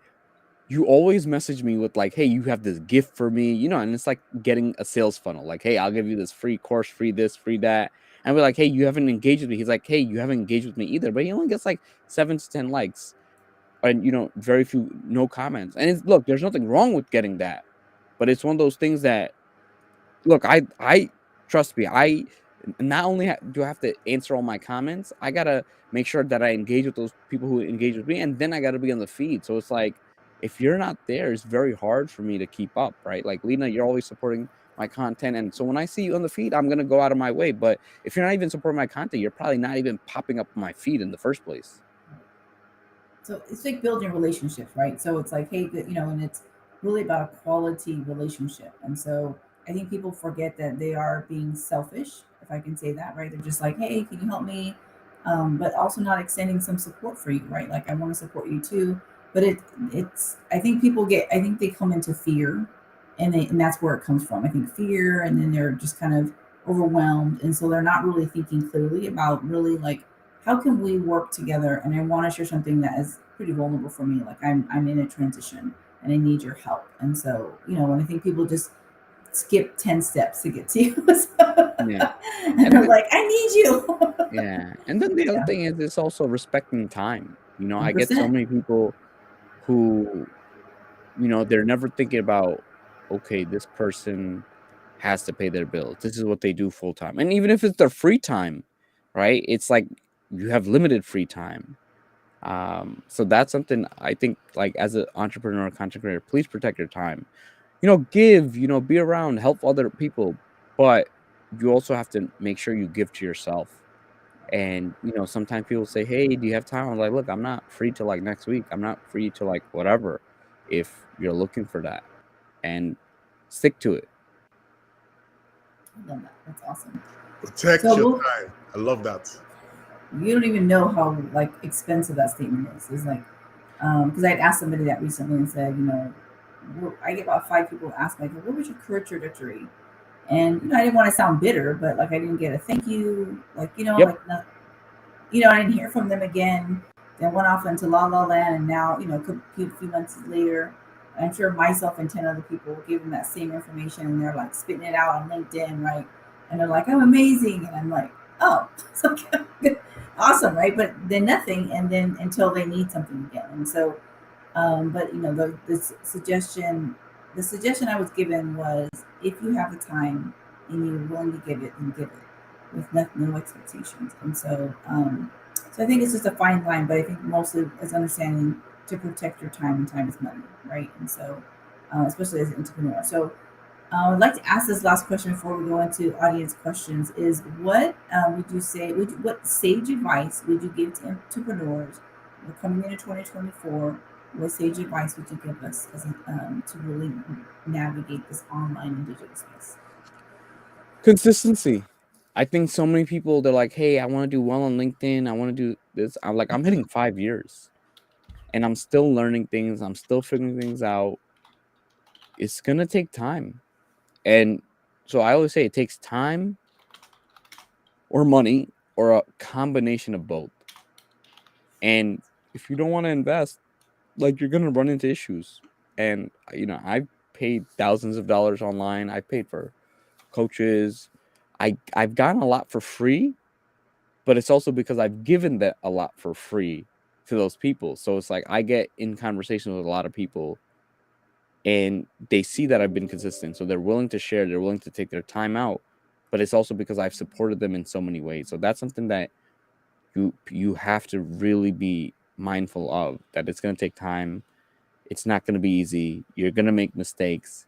you always message me with like, hey, you have this gift for me, and it's like getting a sales funnel. Like, hey, I'll give you this free course, free this, free that. And we're like, hey, you haven't engaged with me. He's like, hey, you haven't engaged with me either. But he only gets like 7 to 10 likes and, very few, no comments. And look, there's nothing wrong with getting that. But it's one of those things that, look, I trust me. I not only do I have to answer all my comments, I gotta make sure that I engage with those people who engage with me, and then I gotta be on the feed. So it's like, if you're not there, it's very hard for me to keep up, right? Like, Lena, you're always supporting my content, and so when I see you on the feed, I'm gonna go out of my way. But if you're not even supporting my content, you're probably not even popping up on my feed in the first place. So it's like building relationships, right? So it's like, hey, and it's really about a quality relationship. And so I think people forget that they are being selfish, if I can say that, right? They're just like, hey, can you help me? But also not extending some support for you, right? Like, I want to support you too. But I think I think they come into fear, and that's where it comes from. I think fear, and then they're just kind of overwhelmed, and so they're not really thinking clearly about really like, how can we work together? And I want to share something that is pretty vulnerable for me. Like, I'm in a transition and I need your help. And so, when I think people just skip 10 steps to get to you. Yeah, And and they're then, like, I need you. yeah, and then the other Yeah, thing is it's also respecting time. I get so 100%. many people who they're never thinking about, okay, this person has to pay their bills. This is what they do full time. And even if it's their free time, right? It's like you have limited free time. So that's something I think, like, as an entrepreneur, content creator, please protect your time. Give, be around, help other people, but you also have to make sure you give to yourself. And sometimes people say, hey, do you have time? I'm like, look, I'm not free till like next week. I'm not free till like whatever, if you're looking for that, and stick to it. I love that. That's awesome. Protect So your time. I love that. you don't even know how like expensive that statement is. It's like, because I'd asked somebody that recently and said, I get about 5 people ask me, like, what was your career trajectory? And I didn't want to sound bitter, but like, I didn't get a thank you, like, Yep. like nothing. I didn't hear from them again. Then went off into La La Land, and now, a few months later, I'm sure myself and 10 other people gave them that same information, and they're like spitting it out on LinkedIn, right? And they're like, I'm amazing. And I'm like, oh, so good. Awesome, right? But then nothing, and then until they need something again. And so, but the suggestion I was given was, if you have the time and you're willing to give it, then give it with no expectations. And so, so I think it's just a fine line, but I think mostly it's understanding to protect your time, and time is money, right? And so, especially as an entrepreneur. So, I'd like to ask this last question before we go into audience questions: is what would you say? What sage advice would you give to entrepreneurs? We're coming into 2024. What sage advice would you give us to really navigate this online and digital space? Consistency. I think so many people, they're like, hey, I want to do well on LinkedIn. I want to do this. I'm like, I'm hitting 5 years and I'm still learning things. I'm still figuring things out. It's going to take time. And so I always say it takes time or money or a combination of both. And if you don't want to invest, like, you're going to run into issues. And, I've paid thousands of dollars online. I've paid for coaches. I've gotten a lot for free, but it's also because I've given that a lot for free to those people. So it's like I get in conversations with a lot of people and they see that I've been consistent. So they're willing to share, they're willing to take their time out. But it's also because I've supported them in so many ways. So that's something that you have to really be mindful of, that it's going to take time. It's not going to be easy. You're going to make mistakes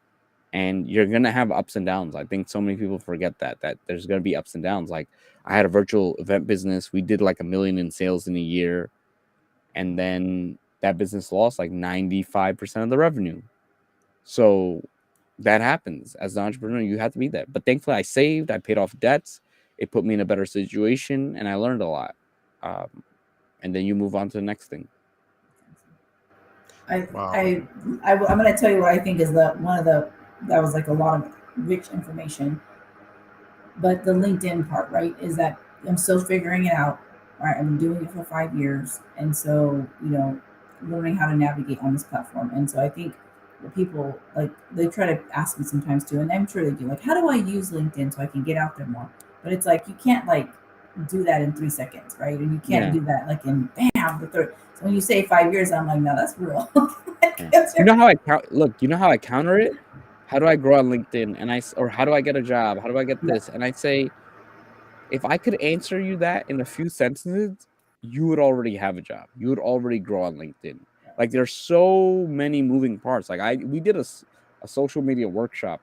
and you're going to have ups and downs. I think so many people forget that there's going to be ups and downs. Like, I had a virtual event business. We did like $1 million in sales in a year. And then that business lost like 95% of the revenue. So that happens as an entrepreneur. You have to be there. But thankfully, I saved, I paid off debts. It put me in a better situation and I learned a lot. And then you move on to the next thing. I, Wow. I, I'm going to tell you what I think is one of the that was like a lot of rich information. But the LinkedIn part, right, is that I'm still figuring it out. Right, I've been doing it for 5 years, and so learning how to navigate on this platform. And so I think the people like they try to ask me sometimes too, and I'm sure they do. Like, how do I use LinkedIn so I can get out there more? But it's like you can't like do that in 3 seconds, right? And you can't Yeah. do that like in bam the third. So when you say 5 years, I'm like, no, that's real. Yeah. You know how you know how I counter it? How do I grow on LinkedIn? Or how do I get a job? How do I get Yeah. this? And I say, if I could answer you that in a few sentences, you would already have a job. You would already grow on LinkedIn. Like there's so many moving parts. Like we did a social media workshop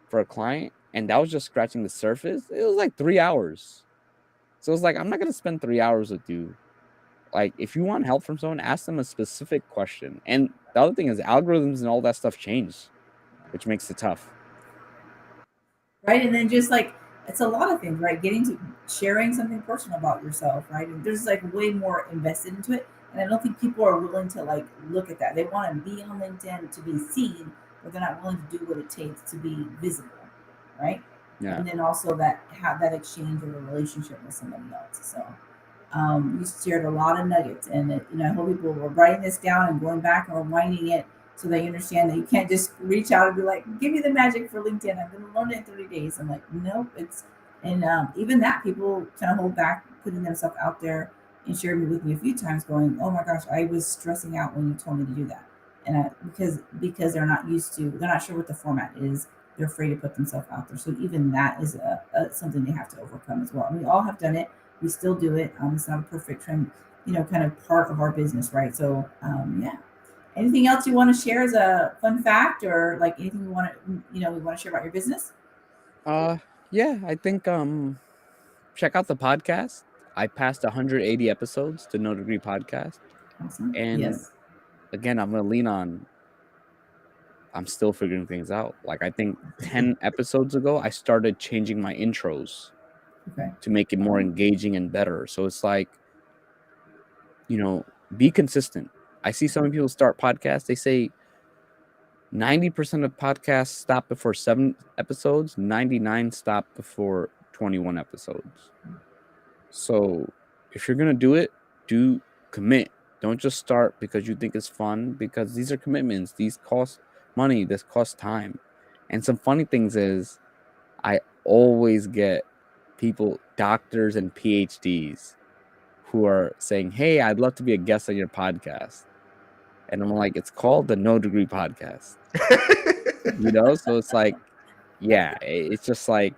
for a client, and that was just scratching the surface. It was like 3 hours. So it's like, I'm not gonna spend 3 hours with you. Like, if you want help from someone, ask them a specific question. And the other thing is algorithms and all that stuff change, which makes it tough. Right, and then just like it's a lot of things, right? Getting to sharing something personal about yourself, right? And there's like way more invested into it, and I don't think people are willing to like look at that. They want to be on LinkedIn to be seen, but they're not willing to do what it takes to be visible, right? Yeah. And then also that have that exchange of a relationship with somebody else. So you shared a lot of nuggets, and I hope people were writing this down and going back and rewinding it so they understand that you can't just reach out and be like, "Give me the magic for LinkedIn. I'm going to learn it in 30 days." I'm like, nope. It's and even that people kind of hold back putting themselves out there and sharing it with me a few times, going, "Oh my gosh, I was stressing out when you told me to do that," and because they're not used to, they're not sure what the format is. They're afraid to put themselves out there. So even that is something they have to overcome as well. And we all have done it, we still do it. It's not a perfect trend, kind of part of our business, right? So, yeah. Anything else you want to share as a fun fact, or like anything you want to, we want to share about your business? Yeah, I think check out the podcast. I passed 180 episodes to No Degree Podcast. Awesome. And Yes. again, I'm gonna lean on I'm still figuring things out. Like I think 10 episodes ago, I started changing my intros Okay. to make it more engaging and better. So it's like, be consistent. I see some people start podcasts, they say 90% of podcasts stop before 7 episodes, 99 stop before 21 episodes. So if you're going to do it, do commit. Don't just start because you think it's fun, because these are commitments. These cost money, this costs time. And some funny things is I always get people, doctors and PhDs, who are saying, "Hey, I'd love to be a guest on your podcast." And I'm like, it's called the No Degree Podcast. So it's like, yeah, it's just like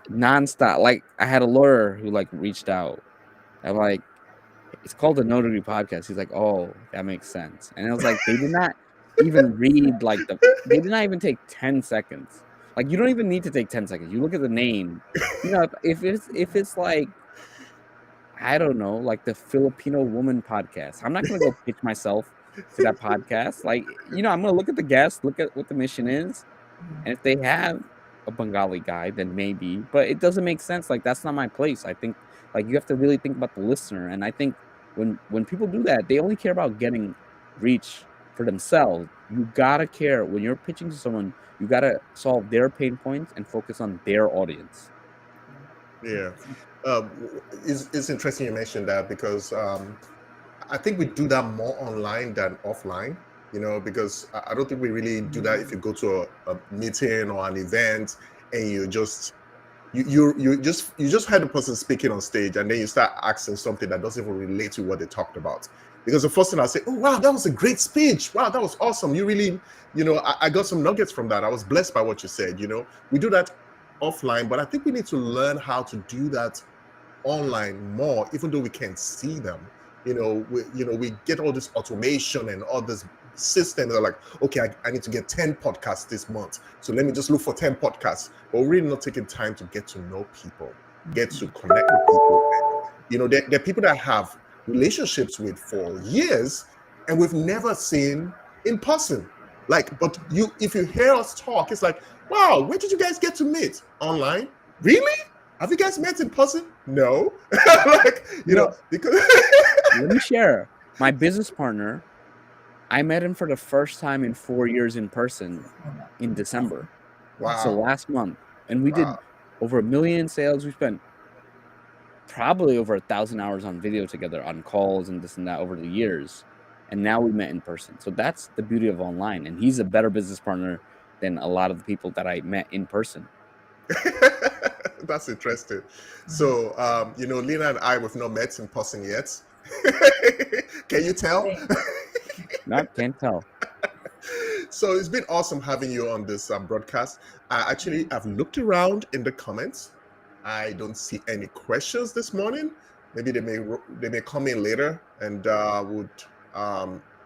nonstop. Like I had a lawyer who like reached out. I'm like, it's called the No Degree Podcast. He's like, oh, that makes sense. And I was like, they did not even read they did not even take 10 seconds. Like you don't even need to take 10 seconds. You look at the name. If it's like, I don't know, like the Filipino Woman Podcast. I'm not gonna go pitch myself to that podcast. Like, I'm gonna look at the guest, look at what the mission is, and if they have a Bengali guy, then maybe. But it doesn't make sense. Like that's not my place. I think like you have to really think about the listener. And I think when people do that, they only care about getting reach for themselves. You gotta care when you're pitching to someone. You gotta solve their pain points and focus on their audience. Yeah. It's interesting you mentioned that because I think we do that more online than offline, because I don't think we really do that if you go to a meeting or an event and you just heard the person speaking on stage and then you start asking something that doesn't even relate to what they talked about. Because the first thing I say, oh wow, that was a great speech. Wow, that was awesome. You really, I got some nuggets from that. I was blessed by what you said. We do that offline, but I think we need to learn how to do that online more, even though we can't see them. We get all this automation and all this systems that are like, okay, I need to get 10 podcasts this month. So let me just look for 10 podcasts. But we're really not taking time to get to know people, get to connect with people. There are people that have relationships with for years and we've never seen in person. Like, but if you hear us talk, it's like, wow, where did you guys get to meet? Online? Really? Have you guys met in person? No. Like, because let me share. My business partner I met him for the first time in 4 years in person in December. So Wow. last month, and we Wow. did over 1 million in sales. We spent probably over 1,000 hours on video together on calls and this and that over the years. And now we met in person. So that's the beauty of online. And he's a better business partner than a lot of the people that I met in person. That's interesting. So, Lena and I, we've not met in person yet. Can you tell? Not can't tell. So it's been awesome having you on this broadcast. I've looked around in the comments. I don't see any questions this morning. Maybe they may come in later, and would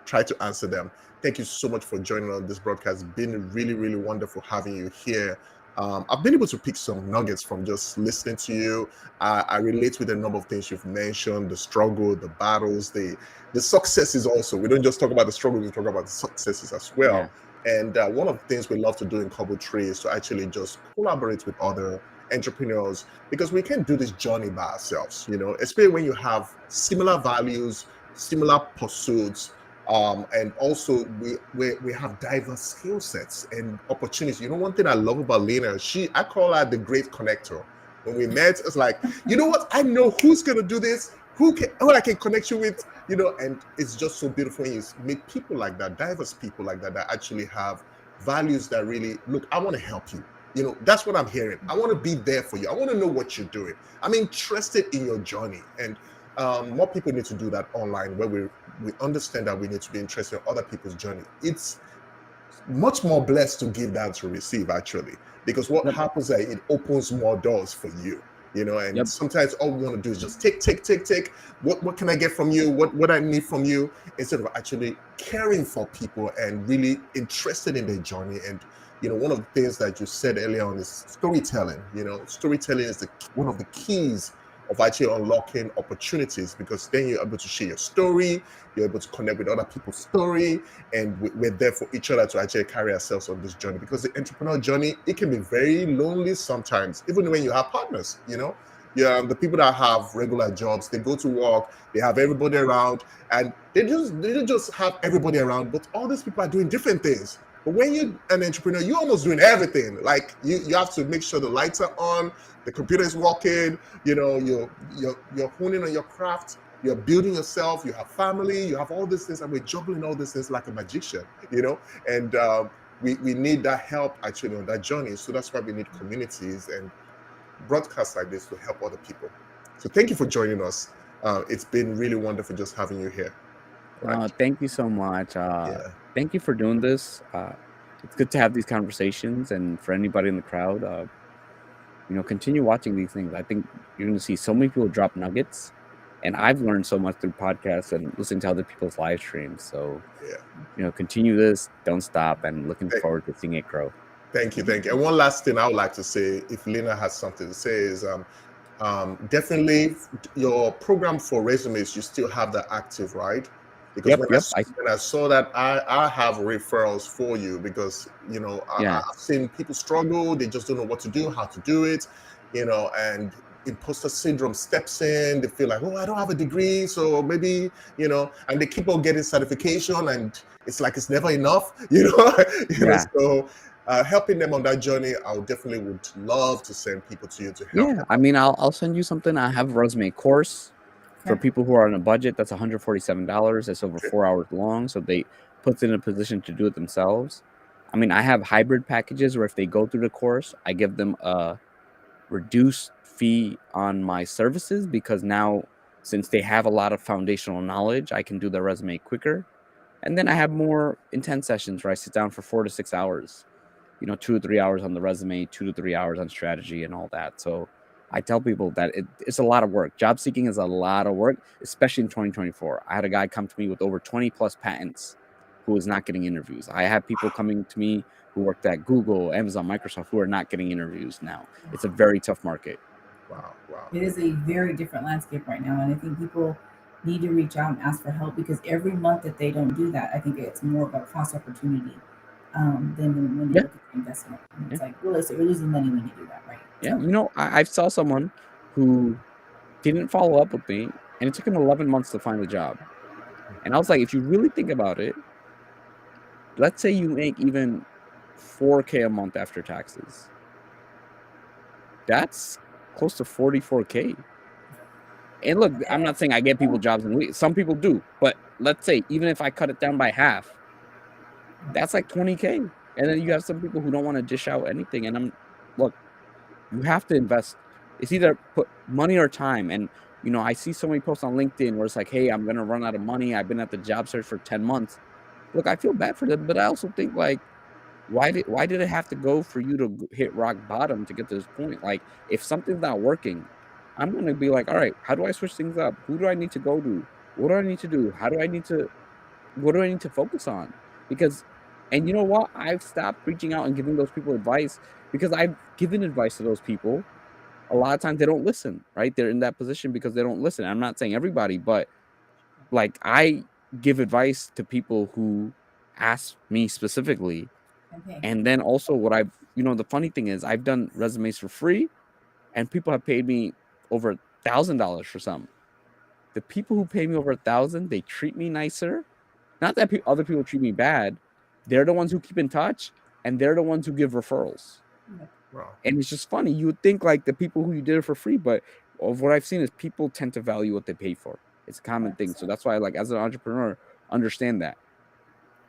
try to answer them. Thank you so much for joining on this broadcast. It's been really, really wonderful having you here. I've been able to pick some nuggets from just listening to you. I relate with a number of things you've mentioned: the struggle, the battles, the successes. Also, we don't just talk about the struggle; we talk about the successes as well. Yeah. And one of the things we love to do in Cobble Tree is to actually just collaborate with other entrepreneurs, because we can't do this journey by ourselves, especially when you have similar values, similar pursuits, and also we have diverse skill sets and opportunities. One thing I love about Lena, I call her the great connector. When we met, it's like, you know what? I know who's gonna do this, who I can connect you with, and it's just so beautiful when you meet people like that, diverse people like that actually have values that really look. I want to help you. That's what I'm hearing. I want to be there for you. I want to know what you're doing. I'm interested in your journey, and more people need to do that online, where we understand that we need to be interested in other people's journey. It's much more blessed to give than to receive, actually, because what happens is it opens more doors for you. And sometimes all we want to do is just take. What can I get from you? What I need from you, instead of actually caring for people and really interested in their journey. And one of the things that you said earlier on is storytelling. Storytelling is one of the keys of actually unlocking opportunities, because then you're able to share your story, you're able to connect with other people's story, and we're there for each other to actually carry ourselves on this journey. Because the entrepreneurial journey, it can be very lonely sometimes, even when you have partners. The people that have regular jobs, they go to work, they have everybody around, and they don't just have everybody around, but all these people are doing different things. But when you're an entrepreneur, you're almost doing everything. Like you have to make sure the lights are on, the computer is working, you're honing on your craft, you're building yourself, you have family, you have all these things, and we're juggling all these things like a magician, and we need that help actually on that journey. So that's why we need communities and broadcasts like this to help other people. So thank you for joining us. It's been really wonderful just having you here. Right. Thank you so much. Thank you for doing this. It's good to have these conversations, and for anybody in the crowd, continue watching these things. I think you're going to see so many people drop nuggets, and I've learned so much through podcasts and listening to other people's live streams. So, continue this, don't stop, and looking forward to seeing it grow. Thank you. And one last thing I would like to say, if Lena has something to say, is definitely your program for resumes, you still have that active, right? Because when I saw that, I have referrals for you, because I've seen people struggle, they just don't know what to do, how to do it, and imposter syndrome steps in. They feel like, oh, I don't have a degree, so maybe, and they keep on getting certification, and it's like it's never enough, so helping them on that journey, I definitely would love to send people to you to help them. I mean, I'll send you something. I have a resume course for people who are on a budget. That's $147. That's over 4 hours long, so they put them in a position to do it themselves. I mean, I have hybrid packages where if they go through the course, I give them a reduced fee on my services, because now, since they have a lot of foundational knowledge, I can do their resume quicker. And then I have more intense sessions where I sit down for 4 to 6 hours, 2 to 3 hours on the resume, 2 to 3 hours on strategy and all that. So I tell people that it's a lot of work. Job seeking is a lot of work, especially in 2024. I had a guy come to me with over 20 plus patents who is not getting interviews. I have people coming to me who worked at Google, Amazon, Microsoft, who are not getting interviews now. It's a very tough market. Wow. It is a very different landscape right now, and I think people need to reach out and ask for help, because every month that they don't do that, I think it's more of a cost opportunity than when you look at the investment. And it's like, really, so you're losing money when you do that, right? Yeah, I saw someone who didn't follow up with me, and it took him 11 months to find a job. And I was like, if you really think about it, let's say you make even $4K a month after taxes. That's close to $44K. And look, I'm not saying I get people jobs in a week. Some people do, but let's say even if I cut it down by half, that's like $20K. And then you have some people who don't want to dish out anything. And look, you have to invest. It's either put money or time. And I see so many posts on LinkedIn where it's like, hey, I'm gonna run out of money. I've been at the job search for 10 months. Look, I feel bad for them, but I also think like, why did it have to go for you to hit rock bottom to get to this point? Like, if something's not working, I'm gonna be like, all right, how do I switch things up? Who do I need to go to? What do I need to do? What do I need to focus on? Because, and you know what? I've stopped reaching out and giving those people advice because I've given advice to those people. A lot of times they don't listen, right? They're in that position because they don't listen. I'm not saying everybody, but like I give advice to people who ask me specifically. Okay. And then also the funny thing is I've done resumes for free and people have paid me over $1,000 for some. The people who pay me over $1,000, they treat me nicer. Not that other people treat me bad. They're the ones who keep in touch and they're the ones who give referrals. Wow. And it's just funny. You would think like the people who you did it for free, but of what I've seen is people tend to value what they pay for. It's a common thing. So that's why like as an entrepreneur, understand that.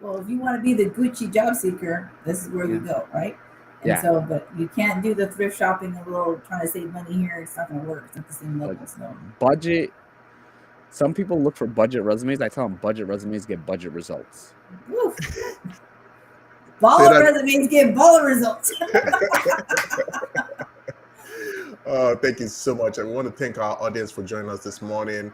Well, if you want to be the Gucci job seeker, this is where you go, right? And so, but you can't do the thrift shopping and trying to save money here. It's not going to work. It's not the same level. So budget. Some people look for budget resumes. I tell them budget resumes get budget results. Baller resumes get baller results. Thank you so much. I want to thank our audience for joining us this morning.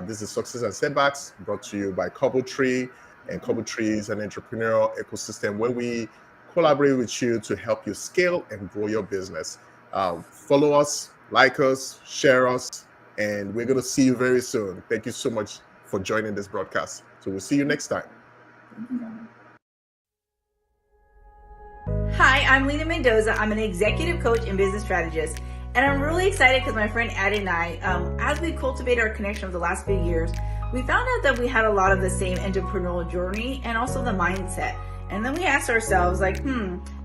This is Success and Setbacks, brought to you by Cobbletree. And Cobbletree is an entrepreneurial ecosystem where we collaborate with you to help you scale and grow your business. Follow us, like us, share us, and we're going to see you very soon. Thank you so much for joining this broadcast. So we'll see you next time. Hi, I'm Lena Mendoza. I'm an executive coach and business strategist. And I'm really excited because my friend Addie and I, as we cultivate our connection over the last few years, we found out that we had a lot of the same entrepreneurial journey and also the mindset. And then we asked ourselves like,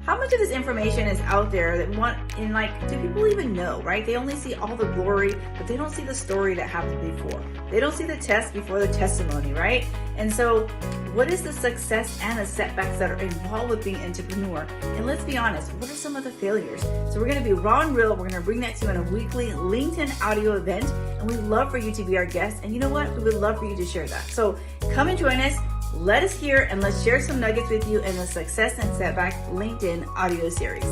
how much of this information is out there that do people even know, right? They only see all the glory, but they don't see the story that happened before. They don't see the test before the testimony, right? And so what is the success and the setbacks that are involved with being an entrepreneur? And let's be honest, what are some of the failures? So we're going to be raw and real. We're going to bring that to you in a weekly LinkedIn audio event. And we'd love for you to be our guest. And you know what? We would love for you to share that. So come and join us. Let us hear and let's share some nuggets with you in the Success and Setback LinkedIn audio series.